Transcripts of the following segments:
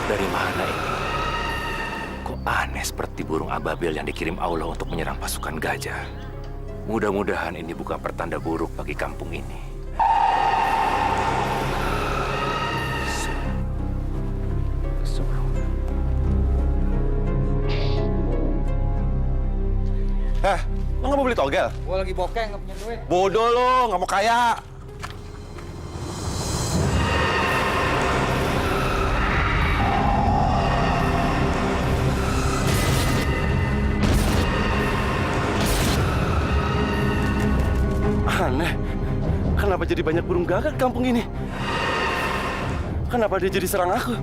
Dari mana ini? Kok aneh seperti burung ababil yang dikirim Allah untuk menyerang pasukan gajah. Mudah-mudahan ini bukan pertanda buruk bagi kampung ini. Lo nggak mau beli togel? Gue lagi bokeh, nggak punya duit. Bodoh lo, nggak mau kaya. Aneh, kenapa jadi banyak burung gagak di kampung ini? Kenapa dia jadi serang aku?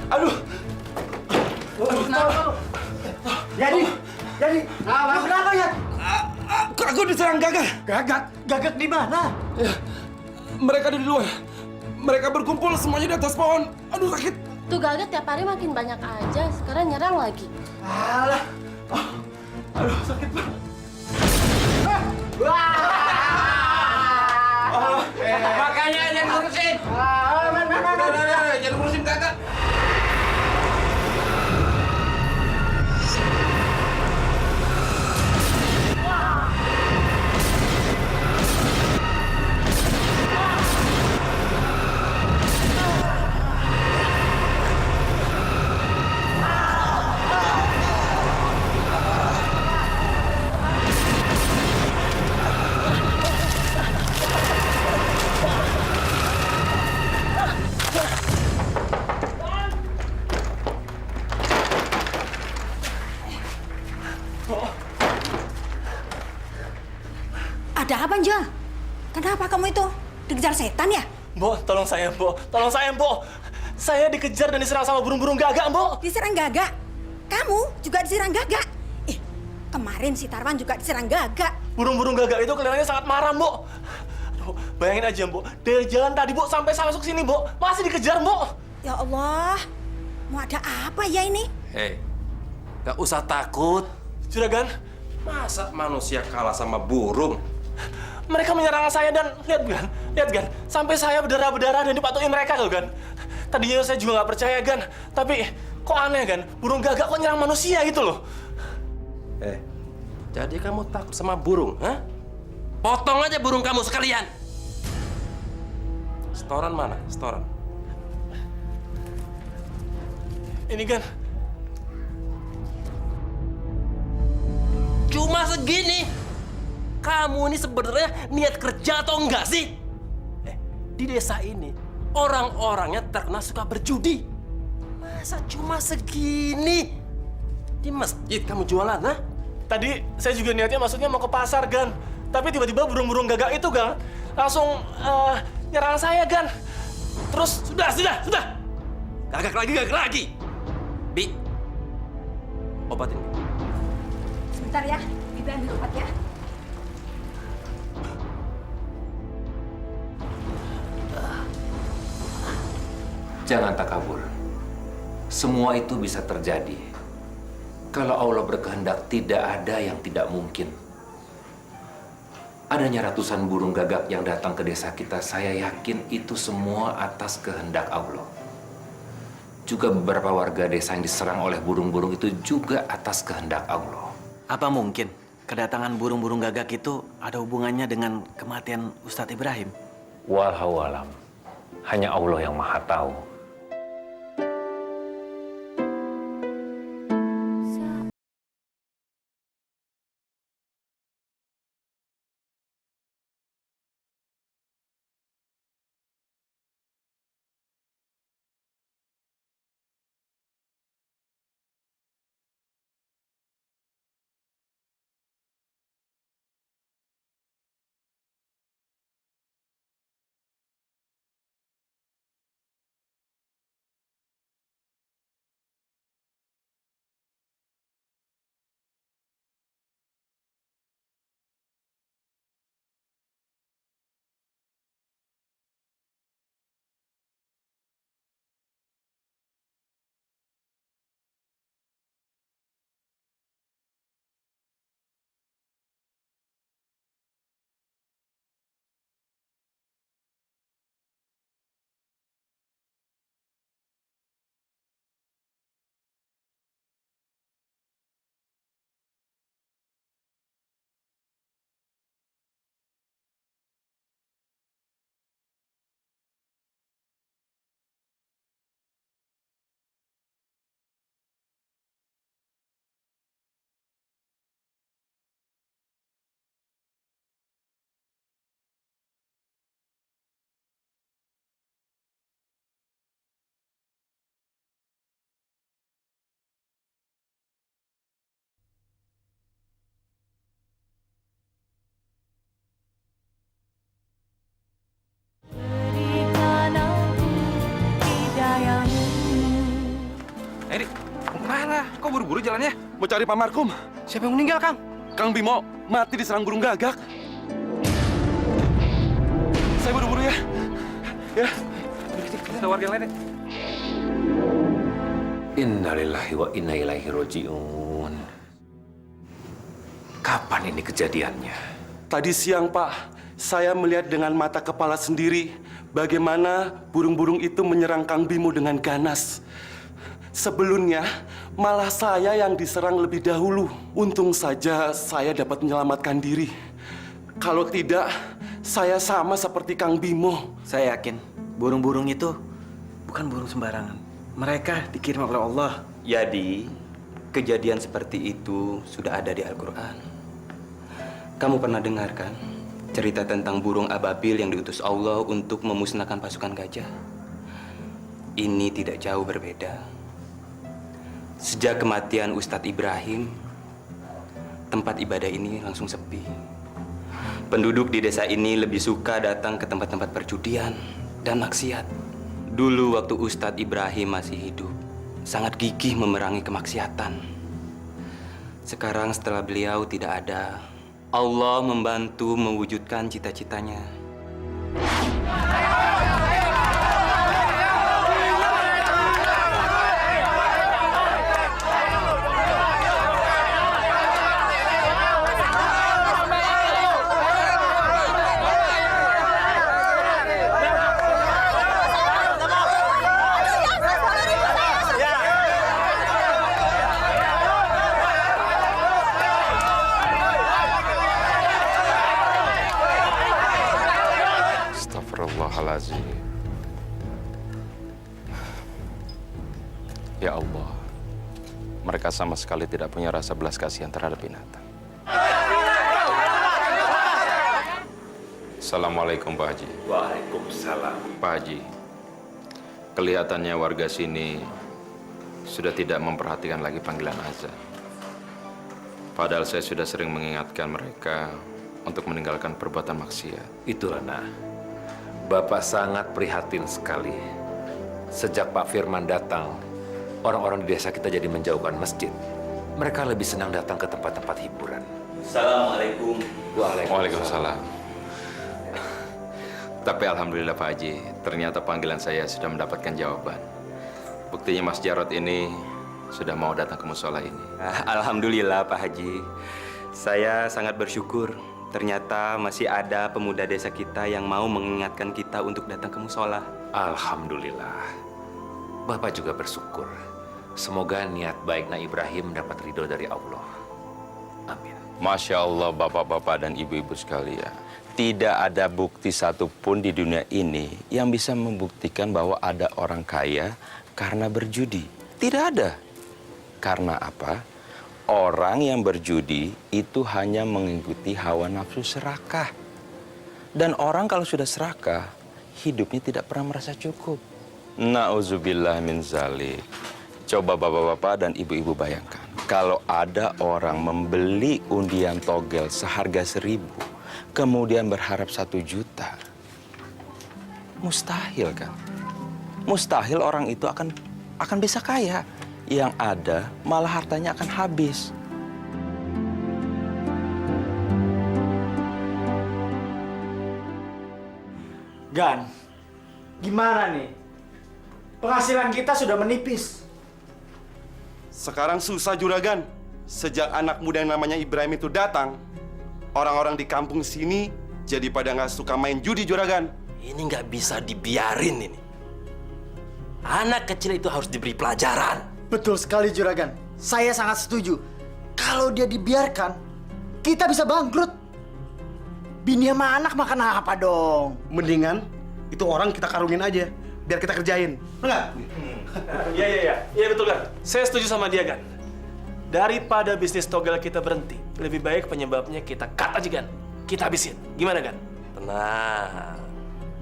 Aduh. Jadi, kenapa ya? Aku diserang gagak. Gagak di mana? Ya, mereka di luar. Mereka berkumpul semuanya di atas pohon. Aduh, sakit. Tuh gagak tiap hari makin banyak aja. Sekarang nyerang lagi. Alah. Aduh, sakit banget. Makanya jangan ngurusin. Jangan ngurusin gagak. Ada apa, Jal? Kenapa kamu itu? Dikejar setan ya? Mbok, tolong saya, Mbok. Tolong saya, Mbok. Saya dikejar dan diserang sama burung-burung gagak, Mbok. Diserang gagak? Kamu juga diserang gagak? Kemarin si Tarwan juga diserang gagak. Burung-burung gagak itu kelihatannya sangat marah, Mbok. Aduh, bayangin aja, Mbok. Dari jalan tadi, Mbok, sampai saya masuk sini, Mbok. Masih dikejar, Mbok. Ya Allah, mau ada apa ya ini? Hei, gak usah takut. Juragan, Masa manusia kalah sama burung? mereka menyerang saya dan lihat, Gan. Sampai saya berdarah-berdarah dan dipatuhin mereka, loh, Gan. Tadinya saya juga nggak percaya, Gan. Tapi kok aneh, Gan? Burung gagak kok nyerang manusia gitu, loh. Jadi kamu takut sama burung, ha? Potong aja burung kamu sekalian. Setoran mana? Setoran. Ini, Gan. Cuma segini. Kamu ini sebenarnya niat kerja atau enggak sih? Di desa ini orang-orangnya terkenal suka berjudi. Masa cuma segini? Di masjid kamu jualan, ha? Tadi saya juga niatnya maksudnya mau ke pasar, Gan. Tapi tiba-tiba burung-burung gagak itu, Gan, langsung nyerang saya, Gan. Terus, Sudah. Gagak lagi. Bi, obatin. Sebentar ya, Bibi ambil obat ya. Jangan takabur. Semua itu bisa terjadi. Kalau Allah berkehendak, tidak ada yang tidak mungkin. Adanya ratusan burung gagak yang datang ke desa kita, saya yakin itu semua atas kehendak Allah. Juga beberapa warga desa yang diserang oleh burung-burung itu juga atas kehendak Allah. Apa mungkin kedatangan burung-burung gagak itu ada hubungannya dengan kematian Ustadz Ibrahim? wallahu alam. Hanya Allah yang Maha Tahu. jalannya. Mau cari Pak Markum. Siapa yang meninggal, Kang? Kang Bimo mati diserang burung gagak. Saya buru-buru ya. Ya. Kita warga yang lain ya. Innalillahi wa inna ilaihi roji'un. Kapan ini kejadiannya? Tadi siang, Pak, saya melihat dengan mata kepala sendiri bagaimana burung-burung itu menyerang Kang Bimo dengan ganas. Sebelumnya, malah saya yang diserang lebih dahulu. Untung saja saya dapat menyelamatkan diri. Kalau tidak, saya sama seperti Kang Bimo. Saya yakin burung-burung itu bukan burung sembarangan. Mereka dikirim oleh Allah. Jadi, kejadian seperti itu sudah ada di Al-Quran. Kamu pernah dengar kan cerita tentang burung ababil yang diutus Allah untuk memusnahkan pasukan gajah? Ini tidak jauh berbeda. Sejak kematian Ustadz Ibrahim, tempat ibadah ini langsung sepi. Penduduk di desa ini lebih suka datang ke tempat-tempat perjudian dan maksiat. Dulu waktu Ustadz Ibrahim masih hidup, sangat gigih memerangi kemaksiatan. Sekarang setelah beliau tidak ada, Allah membantu mewujudkan cita-citanya. Astagfirullahaladzim. Ya Allah, mereka sama sekali tidak punya rasa belas kasihan terhadap binatang. Assalamualaikum Pak Haji. Waalaikumsalam. Pak Haji, kelihatannya warga sini sudah tidak memperhatikan lagi panggilan azan. Padahal saya sudah sering mengingatkan mereka untuk meninggalkan perbuatan maksiat. Itulah, nah. Bapak sangat prihatin sekali. Sejak Pak Firman datang, orang-orang di desa kita jadi menjauhkan masjid. Mereka lebih senang datang ke tempat-tempat hiburan. Assalamualaikum. Waalaikumsalam. Tapi alhamdulillah Pak Haji, ternyata panggilan saya sudah mendapatkan jawaban. Buktinya Mas Jarod ini sudah mau datang ke musola ini. Alhamdulillah Pak Haji. Saya sangat bersyukur. Ternyata masih ada pemuda desa kita yang mau mengingatkan kita untuk datang ke musola. Alhamdulillah. Bapak juga bersyukur. Semoga niat baik Nak Ibrahim mendapat ridho dari Allah. Amin. Masya Allah, bapak-bapak dan ibu-ibu sekalian. Tidak ada bukti satupun di dunia ini yang bisa membuktikan bahwa ada orang kaya karena berjudi. Tidak ada. Karena apa? Orang yang berjudi itu hanya mengikuti hawa nafsu serakah. Dan orang kalau sudah serakah, hidupnya tidak pernah merasa cukup. Na'udzubillah min zalik. Coba bapak-bapak dan ibu-ibu bayangkan. Kalau ada orang membeli undian togel seharga 1.000, kemudian berharap 1 juta. Mustahil kan? Mustahil orang itu akan bisa kaya. Yang ada malah hartanya akan habis. Gan, gimana nih? Penghasilan kita sudah menipis. Sekarang susah juragan. Sejak anak muda yang namanya Ibrahim itu datang, orang-orang di kampung sini jadi pada nggak suka main judi juragan. Ini nggak bisa dibiarin ini. Anak kecil itu harus diberi pelajaran. Betul sekali Juragan. Saya sangat setuju. Kalau dia dibiarkan, kita bisa bangkrut. Bini sama anak makan apa dong? Mendingan itu orang kita karungin aja, biar kita kerjain. Enggak? Iya betul kan. Saya setuju sama dia kan. Daripada bisnis togel kita berhenti, lebih baik penyebabnya kita cut aja kan. Kita habisin. Gimana kan? Tenang,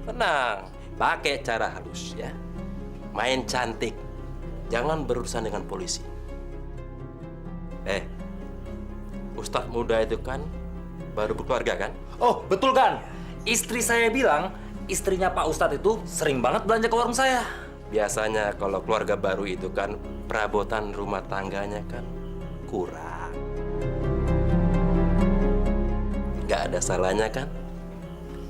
tenang. Pakai cara halus ya. Main cantik. Jangan berurusan dengan polisi. Ustadz muda itu kan baru berkeluarga kan? Oh, betul kan? Istri saya bilang, istrinya Pak Ustadz itu sering banget belanja ke warung saya. Biasanya kalau keluarga baru itu kan perabotan rumah tangganya kan kurang. Gak ada salahnya kan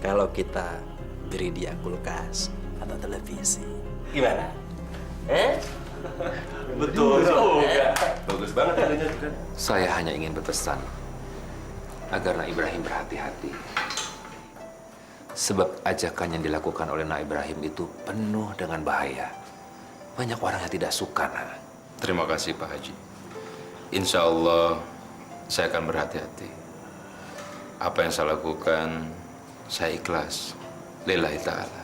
kalau kita beri dia kulkas atau televisi. Gimana? Betul juga. Bagus banget adanya juga. Saya hanya ingin berpesan agar Nak Ibrahim berhati-hati. Sebab ajakan yang dilakukan oleh Nak Ibrahim itu penuh dengan bahaya. Banyak orang yang tidak suka, Nak. Terima kasih Pak Haji. Insya Allah saya akan berhati-hati. Apa yang saya lakukan, saya ikhlas. Lillahi ta'ala.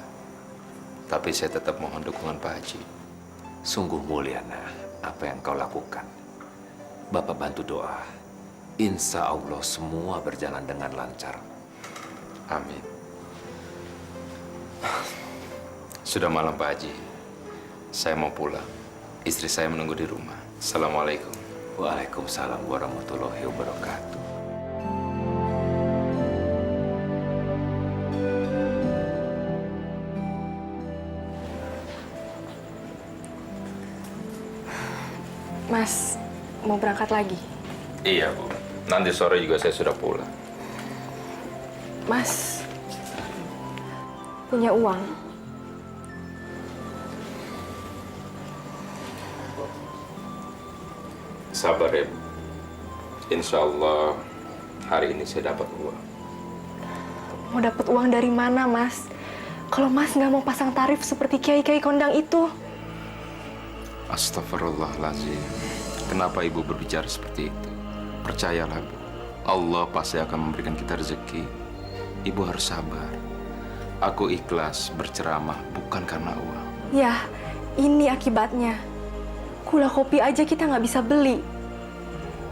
Tapi saya tetap mohon dukungan Pak Haji. Sungguh mulia, Nak, apa yang kau lakukan. Bapak bantu doa. Insya Allah semua berjalan dengan lancar. Amin. Sudah malam Pak Haji. Saya mau pulang. Istri saya menunggu di rumah. Assalamualaikum. Waalaikumsalam warahmatullahi wabarakatuh. Mas, mau berangkat lagi? Iya Bu. Nanti sore juga saya sudah pulang. Mas, punya uang? Sabar ya Bu. Insya Allah hari ini saya dapat uang. Mau dapat uang dari mana, Mas? Kalau Mas nggak mau pasang tarif seperti kiai-kiai kondang itu. Astagfirullahaladzim. Kenapa Ibu berbicara seperti itu? Percayalah Bu. Allah pasti akan memberikan kita rezeki. Ibu harus sabar. Aku ikhlas berceramah bukan karena uang. Ya, ini akibatnya. Gula kopi aja kita nggak bisa beli.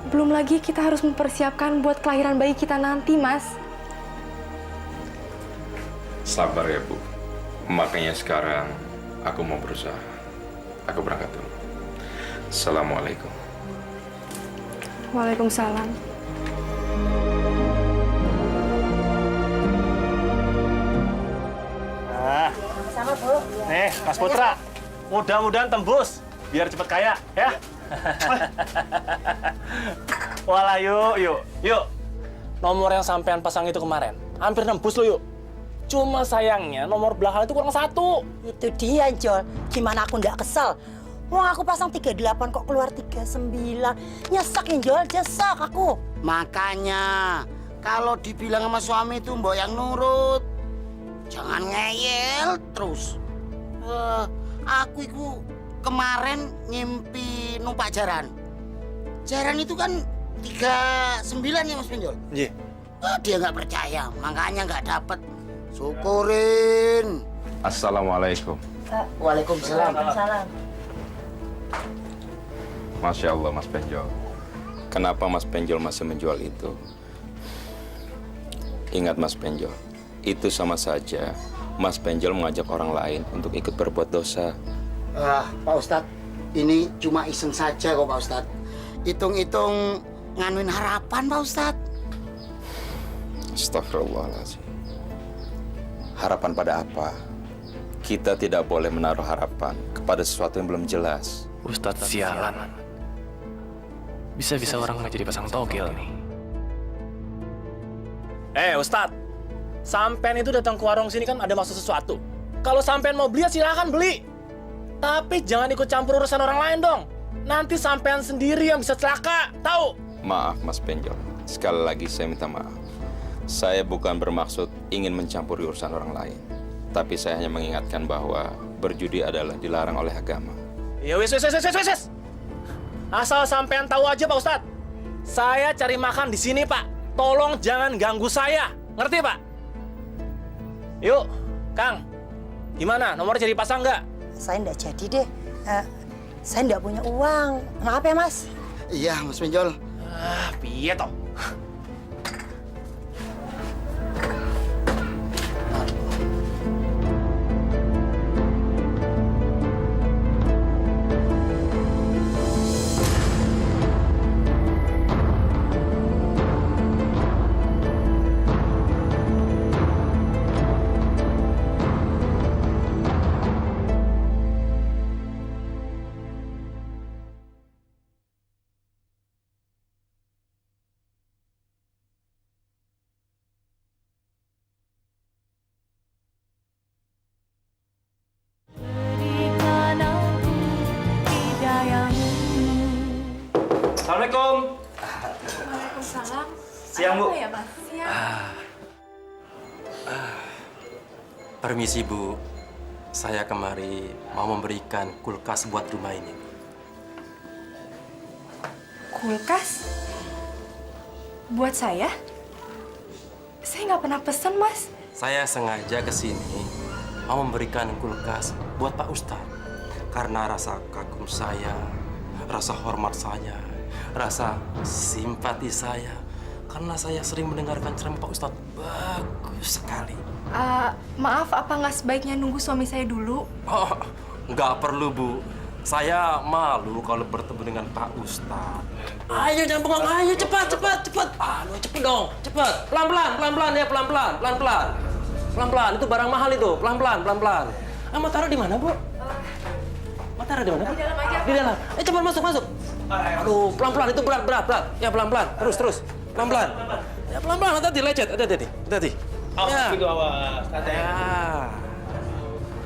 Belum lagi kita harus mempersiapkan buat kelahiran bayi kita nanti, Mas. Sabar ya Bu. Makanya sekarang aku mau berusaha. Aku berangkat dulu. Assalamualaikum. Waalaikumsalam. Sama, Bu. Nih, Mas Putra. Mudah-mudahan tembus. Biar cepet kaya, ya. Walah, yuk. Nomor yang sampean pasang itu kemarin, hampir nembus lo, yuk. Cuma sayangnya nomor belakang itu kurang 1. Itu dia, Jol. Gimana aku nggak kesel? Wong aku pasang 38 kok keluar 39. Nyesek ya, Jol. Nyesek aku. Makanya, kalau dibilang sama suami itu mbok yang nurut. Jangan ngeyel terus. Aku itu kemarin ngimpi numpak jaran. Jaran itu kan 39 ya Mas Pinjol? Iya. Dia nggak percaya, makanya nggak dapet. Syukurin. Assalamualaikum. Waalaikumsalam. Masya Allah Mas Penjol. Kenapa Mas Penjol masih menjual itu? Ingat Mas Penjol, itu sama saja Mas Penjol mengajak orang lain untuk ikut berbuat dosa. Pak Ustadz, ini cuma iseng saja kok Pak Ustadz. Hitung-hitung nganuin harapan Pak Ustadz. Astagfirullahaladzim. Harapan pada apa? Kita tidak boleh menaruh harapan kepada sesuatu yang belum jelas. Ustadz sialan. Bisa-bisa orang nggak jadi pasang togel nih. Ustadz. Sampean itu datang ke warung sini kan ada maksud sesuatu. Kalau sampean mau beli, silakan beli. Tapi jangan ikut campur urusan orang lain dong. Nanti sampean sendiri yang bisa celaka, tahu? Maaf Mas Penjol. Sekali lagi saya minta maaf. Saya bukan bermaksud ingin mencampuri urusan orang lain. Tapi saya hanya mengingatkan bahwa berjudi adalah dilarang oleh agama. Ya wes. Asal sampean tahu aja Pak Ustadz. Saya cari makan di sini Pak. Tolong jangan ganggu saya. Ngerti Pak? Yuk, Kang. Gimana? Nomor jadi pasang nggak? Saya nggak jadi deh. Saya nggak punya uang. Maaf ya, Mas. Iya, Mas Pinjol. Piye toh? Assalamualaikum. Waalaikumsalam. Siang, Bu. Apa ya, Mas? Siang. Permisi, Bu. Saya kemari mau memberikan kulkas buat rumah ini. Kulkas? Buat saya? Saya nggak pernah pesan, Mas. Saya sengaja ke sini mau memberikan kulkas buat Pak Ustadz. Karena rasa kagum saya, rasa hormat saya, rasa simpati saya. Karena saya sering mendengarkan ceramah Pak Ustadz. Bagus sekali. Maaf, apa nggak sebaiknya nunggu suami saya dulu? Oh, nggak perlu, Bu. Saya malu kalau bertemu dengan Pak Ustadz. Ayo, jangan bengong. Ayo, cepat. Aduh, cepet dong. Cepat. Pelan-pelan ya, pelan-pelan. Pelan-pelan, itu barang mahal itu. Pelan-pelan. Mau taruh di mana, Bu? Mau taruh di mana? Di dalam aja. Di dalam. Cepat masuk. Aduh, pelan-pelan, itu berat. Ya, pelan-pelan. Terus. Pelan-pelan. Ya, pelan-pelan. Hati-hati, lecet. Hati-hati. Awas, gitu awas. Ya.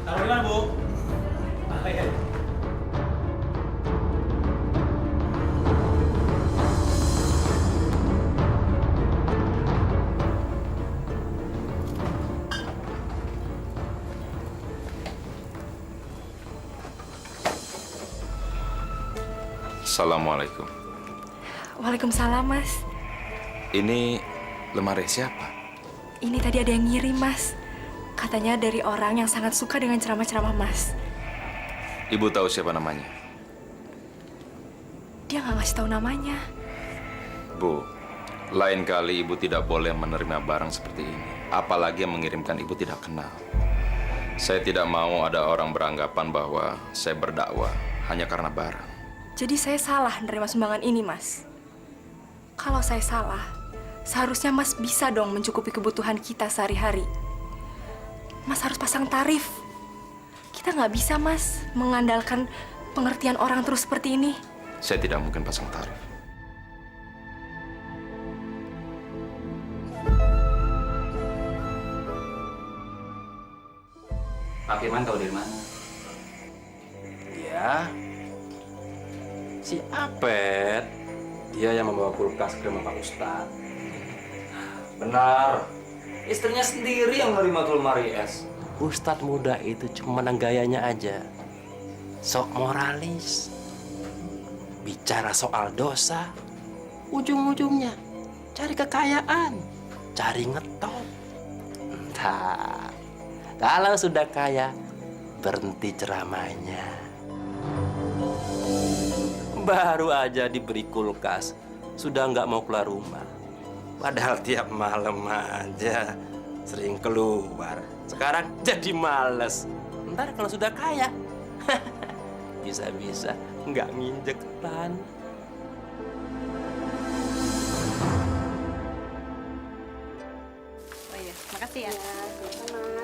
Taruh di mana, Bu? Assalamualaikum. Waalaikumsalam, Mas. Ini lemari siapa? Ini tadi ada yang ngirim, Mas. Katanya dari orang yang sangat suka dengan ceramah-ceramah Mas. Ibu tahu siapa namanya? Dia nggak ngasih tahu namanya. Bu, lain kali ibu tidak boleh menerima barang seperti ini. Apalagi yang mengirimkan ibu tidak kenal. Saya tidak mau ada orang beranggapan bahwa saya berdakwah hanya karena barang. Jadi saya salah menerima sumbangan ini, Mas. Kalau saya salah, seharusnya Mas bisa dong mencukupi kebutuhan kita sehari-hari. Mas harus pasang tarif. Kita nggak bisa, Mas, mengandalkan pengertian orang terus seperti ini. Saya tidak mungkin pasang tarif. Pak Firman tahu dari mana? Ya, si Apet, dia yang membawa kulkas ke rumah Pak Ustadz. Benar. Istrinya sendiri yang menerima tuh lemari es. Ustadz muda itu cuma gayanya aja. Sok moralis. Bicara soal dosa, ujung-ujungnya cari kekayaan, cari ngetop. Entah, kalau sudah kaya, berhenti ceramahnya. Baru aja diberi kulkas, sudah nggak mau keluar rumah. Padahal tiap malam aja sering keluar. Sekarang jadi males. Ntar kalau sudah kaya, bisa-bisa nggak nginjek ban. Oh iya, makasih ya. Sama-sama.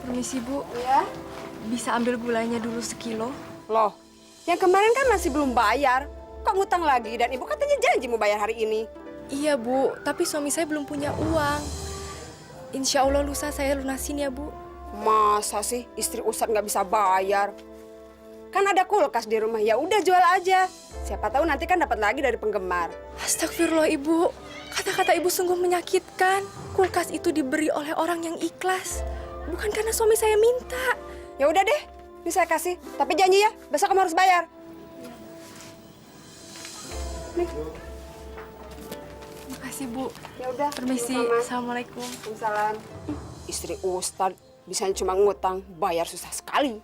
Permisi, Bu. Ya? Bisa ambil gulanya dulu sekilo? Loh, yang kemarin kan masih belum bayar. Kok ngutang lagi? Dan ibu katanya janji mau bayar hari ini. Iya, Bu. Tapi suami saya belum punya uang. Insya Allah lusa saya lunasin ya, Bu. Masa sih istri Ustadz nggak bisa bayar? Kan ada kulkas di rumah, ya udah jual aja. Siapa tahu nanti kan dapat lagi dari penggemar. Astagfirullah, Ibu. Kata-kata Ibu sungguh menyakitkan. Kulkas itu diberi oleh orang yang ikhlas. Bukan karena suami saya minta. Ya udah deh, ini saya kasih. Tapi janji ya, besok kamu harus bayar. Nih. Makasih, Bu. Ya udah. Permisi. Sama. Assalamualaikum. Waalaikumsalam. Istri Ustadz bisanya cuma ngutang, bayar susah sekali.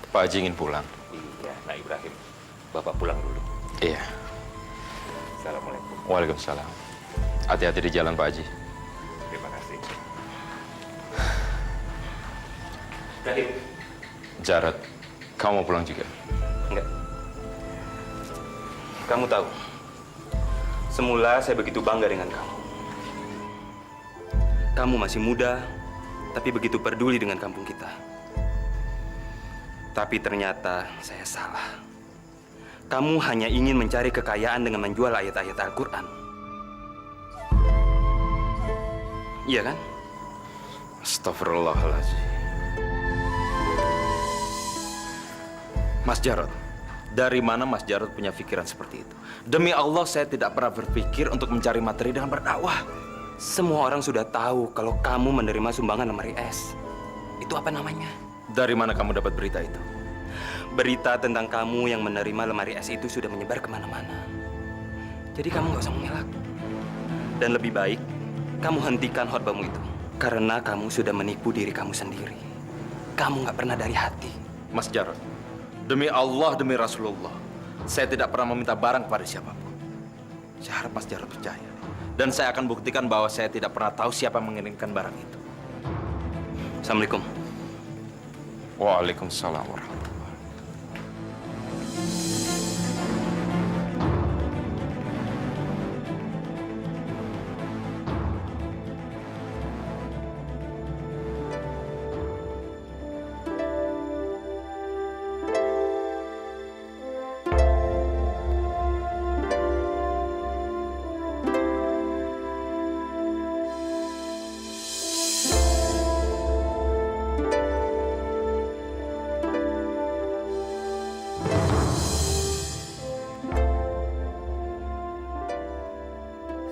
Pak Haji ingin pulang. Iya, Nak Ibrahim. Bapak pulang dulu. Iya. Assalamualaikum. Waalaikumsalam. Hati-hati di jalan, Pak Haji. Terima kasih. Jarod, kamu mau pulang juga? Enggak. Kamu tahu, semula saya begitu bangga dengan kamu. Kamu masih muda, tapi begitu peduli dengan kampung kita. Tapi ternyata saya salah. Kamu hanya ingin mencari kekayaan dengan menjual ayat-ayat Al-Quran. Iya kan? Astagfirullahaladzim. Mas Jarod, dari mana Mas Jarod punya pikiran seperti itu? Demi Allah, saya tidak pernah berpikir untuk mencari materi dengan berdakwah. Semua orang sudah tahu kalau kamu menerima sumbangan lemari es. Itu apa namanya? Dari mana kamu dapat berita itu? Berita tentang kamu yang menerima lemari es itu sudah menyebar kemana-mana. Jadi kamu nggak usah mengelak. Dan lebih baik, kamu hentikan khotbahmu itu. Karena kamu sudah menipu diri kamu sendiri. Kamu nggak pernah dari hati. Mas Jarod, demi Allah, demi Rasulullah, saya tidak pernah meminta barang kepada siapapun. Saya harap Mas Jarod percaya. Dan saya akan buktikan bahwa saya tidak pernah tahu siapa yang mengirimkan barang itu. Assalamualaikum. Waalaikumsalam warahmatullahi.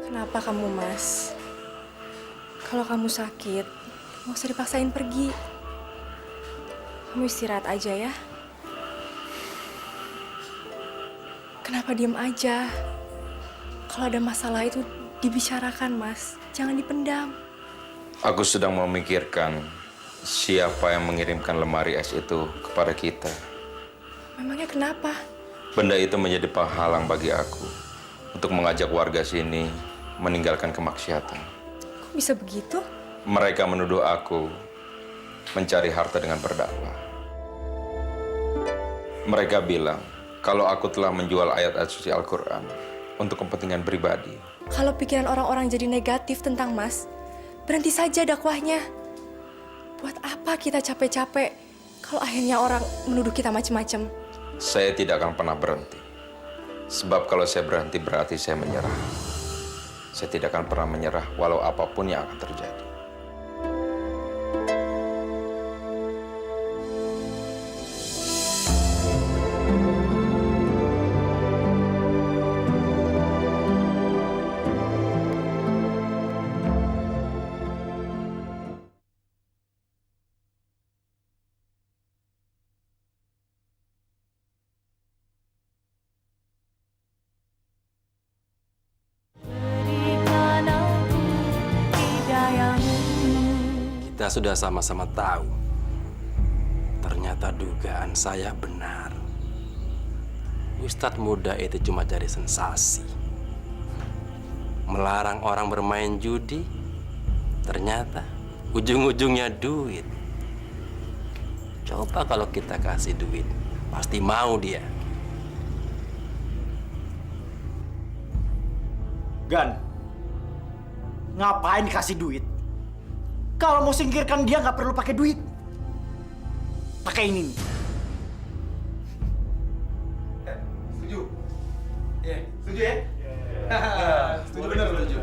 Kenapa kamu, Mas? Kalau kamu sakit, nggak usah dipaksain pergi. Kamu istirahat aja ya. Kenapa diem aja? Kalau ada masalah itu dibicarakan, Mas. Jangan dipendam. Aku sedang memikirkan siapa yang mengirimkan lemari es itu kepada kita. Memangnya kenapa? Benda itu menjadi penghalang bagi aku untuk mengajak warga sini meninggalkan kemaksiatan. Kok bisa begitu? Mereka menuduh aku mencari harta dengan berdakwah. Mereka bilang kalau aku telah menjual ayat-ayat suci Al-Quran untuk kepentingan pribadi. Kalau pikiran orang-orang jadi negatif tentang Mas, berhenti saja dakwahnya. Buat apa kita capek-capek kalau akhirnya orang menuduh kita macam-macam? Saya tidak akan pernah berhenti. Sebab kalau saya berhenti berarti saya menyerah. Saya tidak akan pernah menyerah walau apapun yang akan terjadi. Kita sudah sama-sama tahu. Ternyata dugaan saya benar. Ustadz muda itu cuma cari sensasi. Melarang orang bermain judi. Ternyata ujung-ujungnya duit. Coba kalau kita kasih duit, pasti mau dia. Gan, ngapain dikasih duit? Kalau mau singkirkan dia nggak perlu pakai duit. Pakai ini nih. Setuju? Iya, setuju ya? Setuju benar, setuju.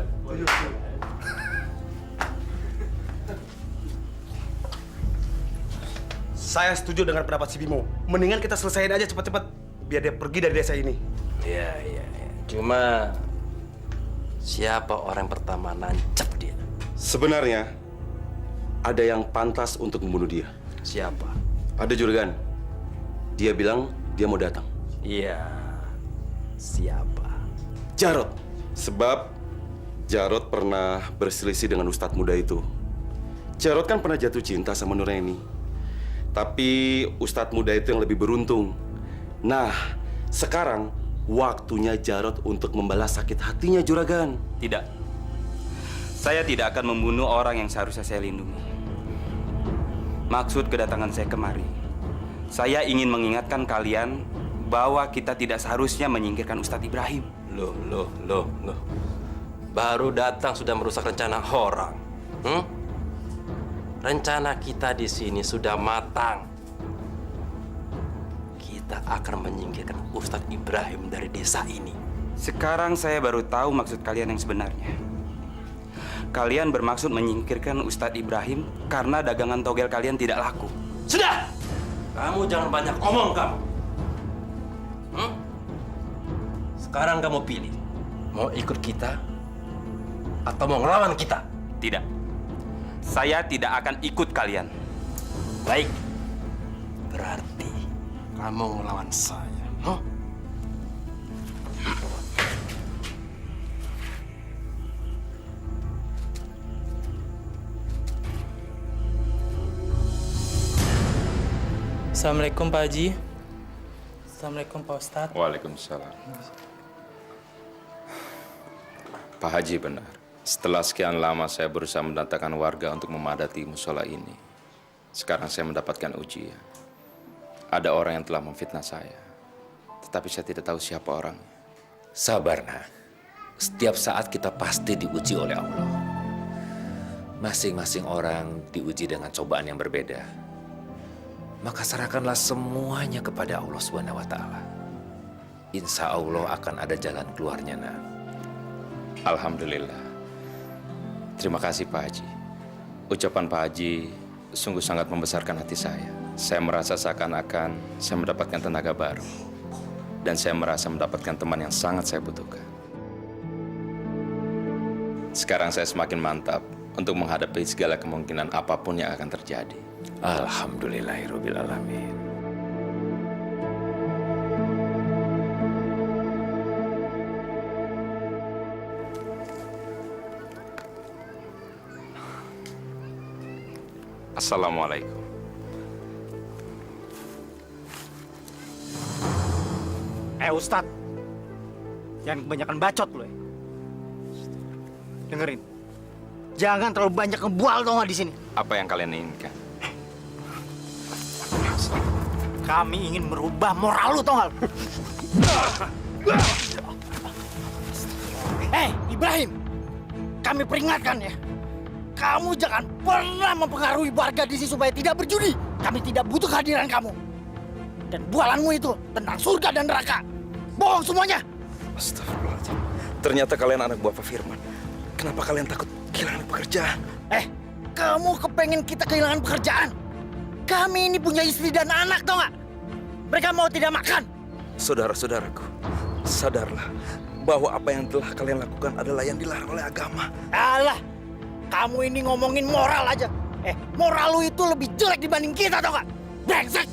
Saya setuju dengan pendapat si Bimo. Mendingan kita selesaiin aja cepat-cepat biar dia pergi dari desa ini. Iya. Cuma siapa orang pertama nancep dia? Sebenarnya ada yang pantas untuk membunuh dia. Siapa? Ada juragan. Dia bilang dia mau datang. Iya. Siapa? Jarod. Sebab Jarod pernah berselisih dengan ustadz muda itu. Jarod kan pernah jatuh cinta sama Nuraini. Tapi ustadz muda itu yang lebih beruntung. Nah, sekarang waktunya Jarod untuk membalas sakit hatinya juragan. Tidak. Saya tidak akan membunuh orang yang seharusnya saya lindungi. Maksud kedatangan saya kemari, saya ingin mengingatkan kalian bahwa kita tidak seharusnya menyingkirkan Ustadz Ibrahim. Loh. Baru datang sudah merusak rencana orang. Rencana kita di sini sudah matang. Kita akan menyingkirkan Ustadz Ibrahim dari desa ini. Sekarang saya baru tahu maksud kalian yang sebenarnya. Kalian bermaksud menyingkirkan Ustadz Ibrahim karena dagangan togel kalian tidak laku. Sudah! Kamu jangan banyak omong kamu. Sekarang kamu pilih, mau ikut kita atau mau ngelawan kita? Tidak. Saya tidak akan ikut kalian. Baik. Berarti kamu ngelawan saya. Huh? Assalamualaikum Pak Haji. Assalamualaikum Pak Ustadz. Waalaikumsalam. Pak Haji benar. Setelah sekian lama saya berusaha mendatangkan warga untuk memadati musola ini. Sekarang saya mendapatkan ujian. Ada orang yang telah memfitnah saya. Tetapi saya tidak tahu siapa orangnya. Sabar, nak. Setiap saat kita pasti diuji oleh Allah. Masing-masing orang diuji dengan cobaan yang berbeda. Maka serahkanlah semuanya kepada Allah Subhanahu wa Ta'ala. Insya Allah akan ada jalan keluarnya, nak. Alhamdulillah. Terima kasih Pak Haji. Ucapan Pak Haji sungguh sangat membesarkan hati saya. Saya merasa seakan-akan saya mendapatkan tenaga baru. Dan saya merasa mendapatkan teman yang sangat saya butuhkan. Sekarang saya semakin mantap untuk menghadapi segala kemungkinan apapun yang akan terjadi. Alhamdulillahirrabbilalamin. Assalamualaikum. Ustadz, jangan kebanyakan bacot lo ya. Dengerin, jangan terlalu banyak ngebual tau nggak di sini. Apa yang kalian inginkan? Kami ingin merubah moral lu tau nggak? Ibrahim, kami peringatkan ya. Kamu jangan pernah mempengaruhi warga di sini supaya tidak berjudi. Kami tidak butuh kehadiran kamu. Dan bualanmu itu tentang surga dan neraka. Bohong semuanya. Astagfirullahaladzim. Ternyata kalian anak buah Pak Firman. Kenapa kalian takut kehilangan pekerjaan? Kamu kepengen kita kehilangan pekerjaan? Kami ini punya istri dan anak, tau nggak? Mereka mau tidak makan. Saudara-saudaraku, sadarlah bahwa apa yang telah kalian lakukan adalah yang dilarang oleh agama. Alah, kamu ini ngomongin moral aja. Moral lu itu lebih jelek dibanding kita, tau nggak? Brengsek!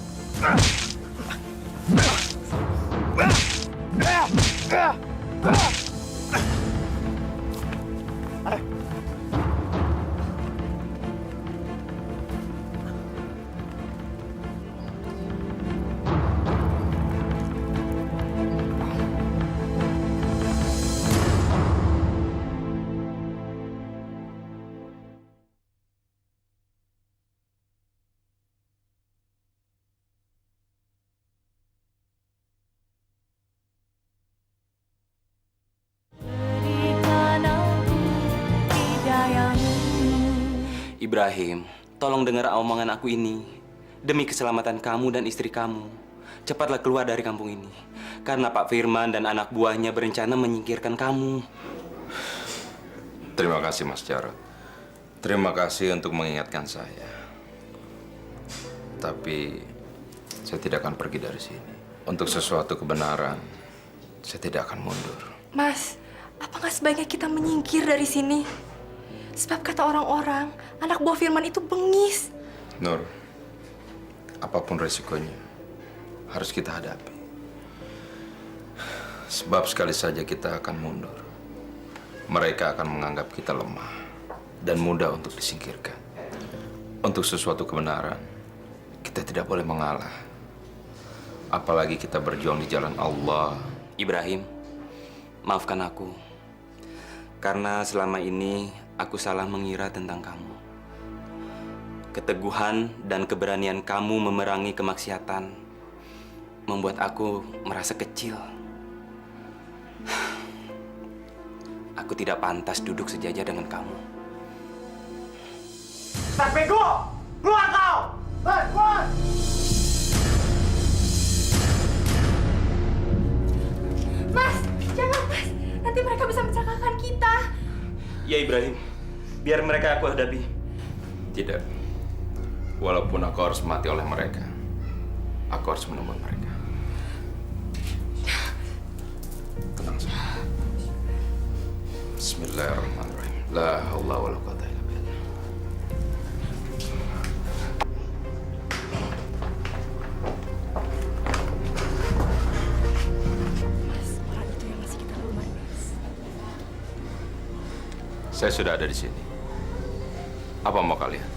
Ibrahim, tolong dengar omongan aku ini. Demi keselamatan kamu dan istri kamu, cepatlah keluar dari kampung ini. Karena Pak Firman dan anak buahnya berencana menyingkirkan kamu. Terima kasih Mas Jarod. Terima kasih untuk mengingatkan saya. Tapi saya tidak akan pergi dari sini. Untuk sesuatu kebenaran, saya tidak akan mundur. Mas, apa nggak sebaiknya kita menyingkir dari sini? Sebab kata orang-orang, anak buah Firman itu bengis. Nur, apapun resikonya, harus kita hadapi. Sebab sekali saja kita akan mundur, mereka akan menganggap kita lemah dan mudah untuk disingkirkan. Untuk sesuatu kebenaran, kita tidak boleh mengalah. Apalagi kita berjuang di jalan Allah. Ibrahim, maafkan aku. Karena selama ini aku salah mengira tentang kamu. Keteguhan dan keberanian kamu memerangi kemaksiatan membuat aku merasa kecil. Aku tidak pantas duduk sejajar dengan kamu. Bego! Keluar kau! Keluar! Mas, jangan Mas. Nanti mereka bisa mencelakakan kita. Ya Ibrahim, biar mereka aku hadapi. Tidak. Walaupun aku harus mati oleh mereka, aku harus menemukan mereka. Tenang Bismillahirrahmanirrahim. La haula wala quwata illa billah. Orang itu yang ngasih kita rumah, Mas. Saya sudah ada di sini. Apa mau kalian?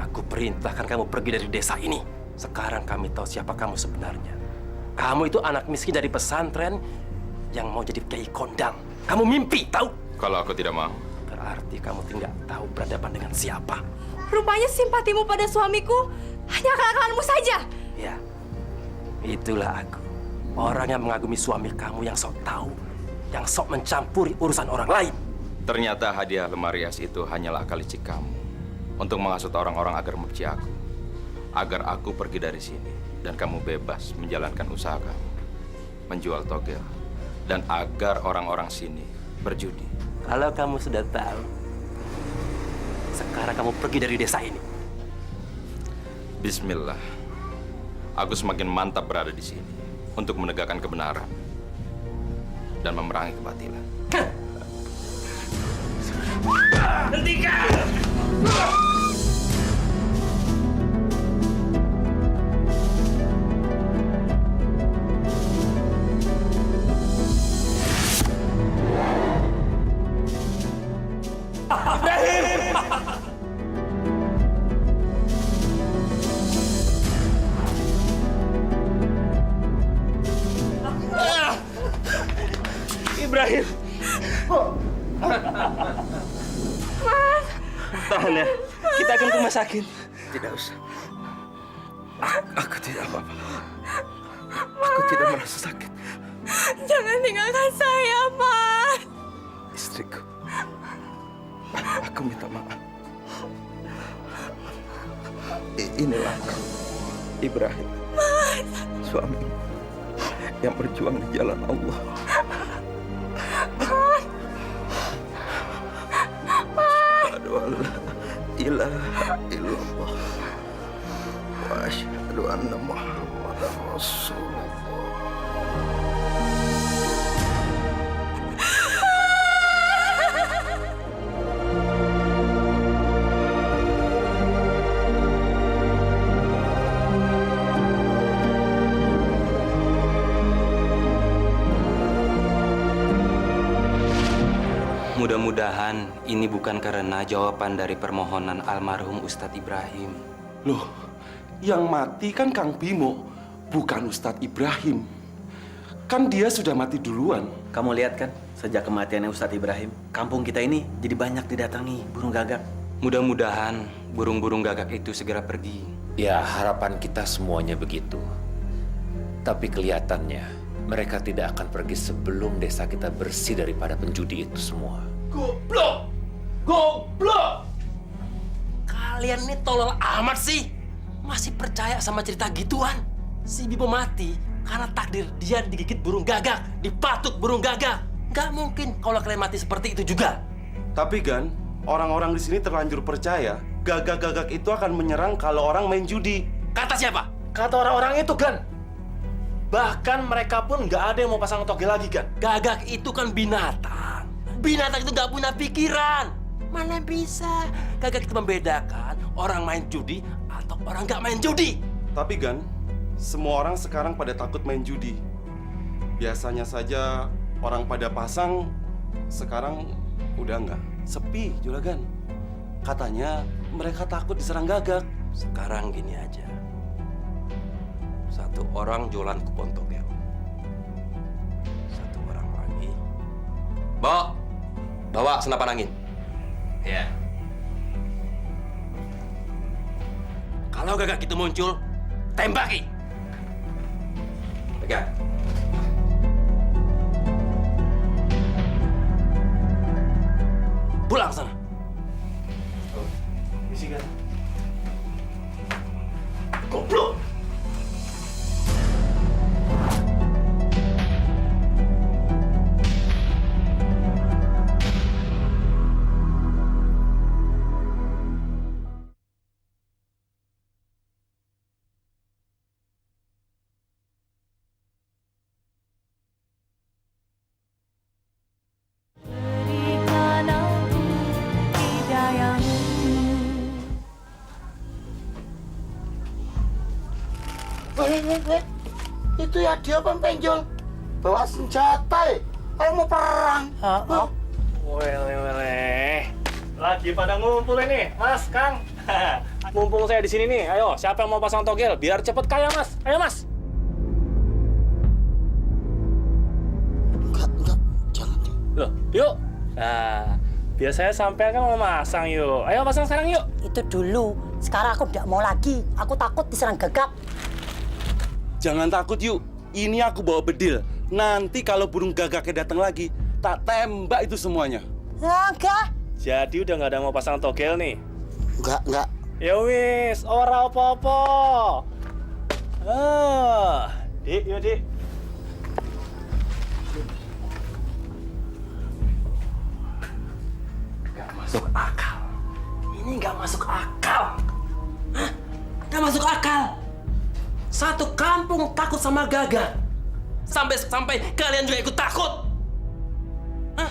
Aku perintahkan kamu pergi dari desa ini. Sekarang kami tahu siapa kamu sebenarnya. Kamu itu anak miskin dari pesantren yang mau jadi kiai kondang. Kamu mimpi, tahu? Kalau aku tidak mau. Berarti kamu tidak tahu berhadapan dengan siapa. Rupanya simpatimu pada suamiku hanya akal-akalanmu saja. Ya, itulah aku. Orang yang mengagumi suami kamu yang sok tahu, yang sok mencampuri urusan orang lain. Ternyata hadiah lemari es itu hanyalah akal licik kamu untuk menghasut orang-orang agar membenci aku. Agar aku pergi dari sini dan kamu bebas menjalankan usaha kamu, menjual togel, dan agar orang-orang sini berjudi. Kalau kamu sudah tahu, sekarang kamu pergi dari desa ini. Bismillah. Aku semakin mantap berada di sini untuk menegakkan kebenaran dan memerangi kebatilan. Hentikan! Ibrahim. Mas. Tahan ya. Kita akan ke rumah sakit. Tidak usah. Aku tidak apa-apa. Aku tidak merasa sakit. Jangan tinggalkan saya, Mas. Istriku. Aku minta maaf. Inilah aku, Ibrahim. Mas. Suami yang berjuang di jalan Allah. Asyhadu an la ilaha illallah wa asyhadu anna Muhammadar Rasulullah. Mudah-mudahan ini bukan karena jawaban dari permohonan almarhum Ustadz Ibrahim. Loh, yang mati kan Kang Bimo, bukan Ustadz Ibrahim. Kan dia sudah mati duluan. Kamu lihat kan, sejak kematiannya Ustadz Ibrahim, kampung kita ini jadi banyak didatangi burung gagak. Mudah-mudahan burung-burung gagak itu segera pergi. Ya, harapan kita semuanya begitu. Tapi kelihatannya mereka tidak akan pergi sebelum desa kita bersih daripada penjudi itu semua. Goblok! Goblok! Kalian ini tolol amat sih. Masih percaya sama cerita gituan? Si Bimo mati karena takdir dia digigit burung gagak, dipatuk burung gagak. Nggak mungkin kalau kalian mati seperti itu juga. Tapi Gan, orang-orang di sini terlanjur percaya gagak-gagak itu akan menyerang kalau orang main judi. Kata siapa? Kata orang-orang itu, Gan. Bahkan mereka pun nggak ada yang mau pasang togel lagi, Gan. Gagak itu kan binatang. Binatang itu nggak punya pikiran. Mana bisa gagak itu membedakan orang main judi atau orang nggak main judi? Tapi Gan, semua orang sekarang pada takut main judi. Biasanya saja orang pada pasang, sekarang udah nggak. Sepi, Juragan. Katanya mereka takut diserang gagak. Sekarang gini aja. Satu orang jualan kupon togel. Satu orang lagi. Bawa senapan angin. Ya. Kalau gagak itu muncul, tembaki. Pegang. Pulang sana. Misi, Gan. Goblok! Berikan Wait. Itu ya dia penpenjol. Bawa senjata. Kayak mau perang. Wele. Lagi pada ngumpul ini, Mas, Kang. Mumpung saya di sini nih, ayo siapa yang mau pasang togel biar cepet kaya, Mas? Ayo, Mas. Enggak, jangan. Loh, yuk. Nah, biar saya sampai kan mau masang yuk. Ayo pasang sekarang yuk. Itu dulu. Sekarang aku tidak mau lagi. Aku takut diserang gagak. Jangan takut yuk. Ini aku bawa bedil. Nanti kalau burung gagaknya datang lagi, tak tembak itu semuanya. Enggak. Jadi udah nggak ada mau pasang togel nih? Enggak. Ya wis, ora apa-apa. Dik, yuk Dik. Gak masuk akal. Ini gak masuk akal. Hah? Gak masuk akal. Satu kampung takut sama Gagak. Sampai kalian juga ikut takut. Hah?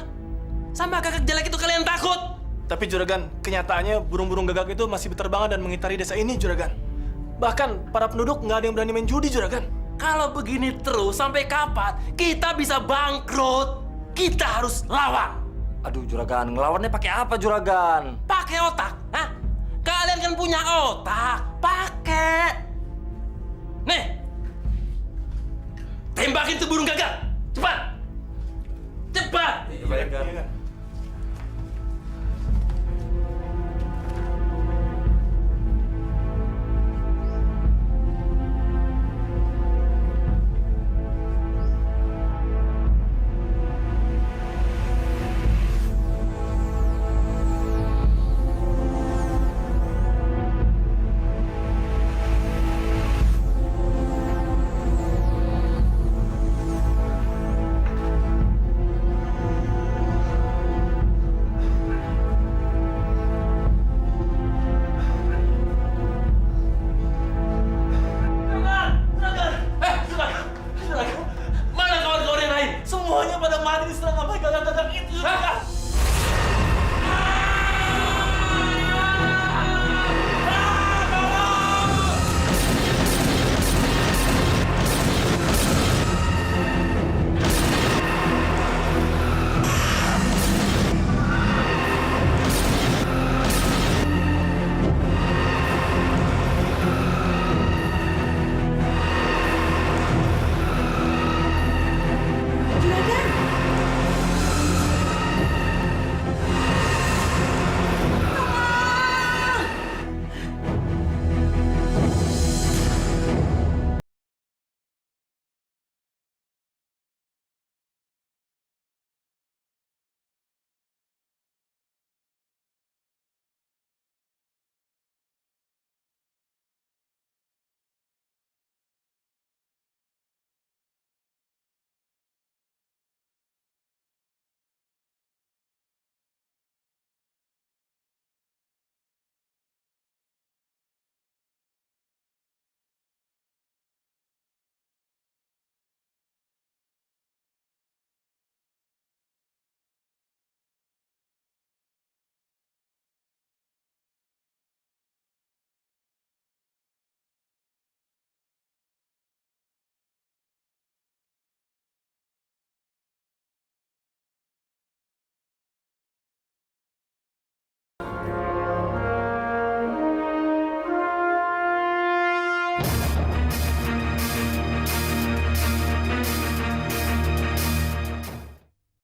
Sama Gagak jelek itu kalian takut. Tapi Juragan, kenyataannya burung-burung gagak itu masih berterbangan dan mengitari desa ini, Juragan. Bahkan para penduduk nggak ada yang berani main judi, Juragan. Kalau begini terus, sampai kapan kita bisa bangkrut? Kita harus lawan. Aduh, Juragan, ngelawannya pakai apa, Juragan? Pakai otak, hah? Kalian kan punya otak, pakai. Nih, tembakin tuh burung gagak, cepat, cepat. Iya,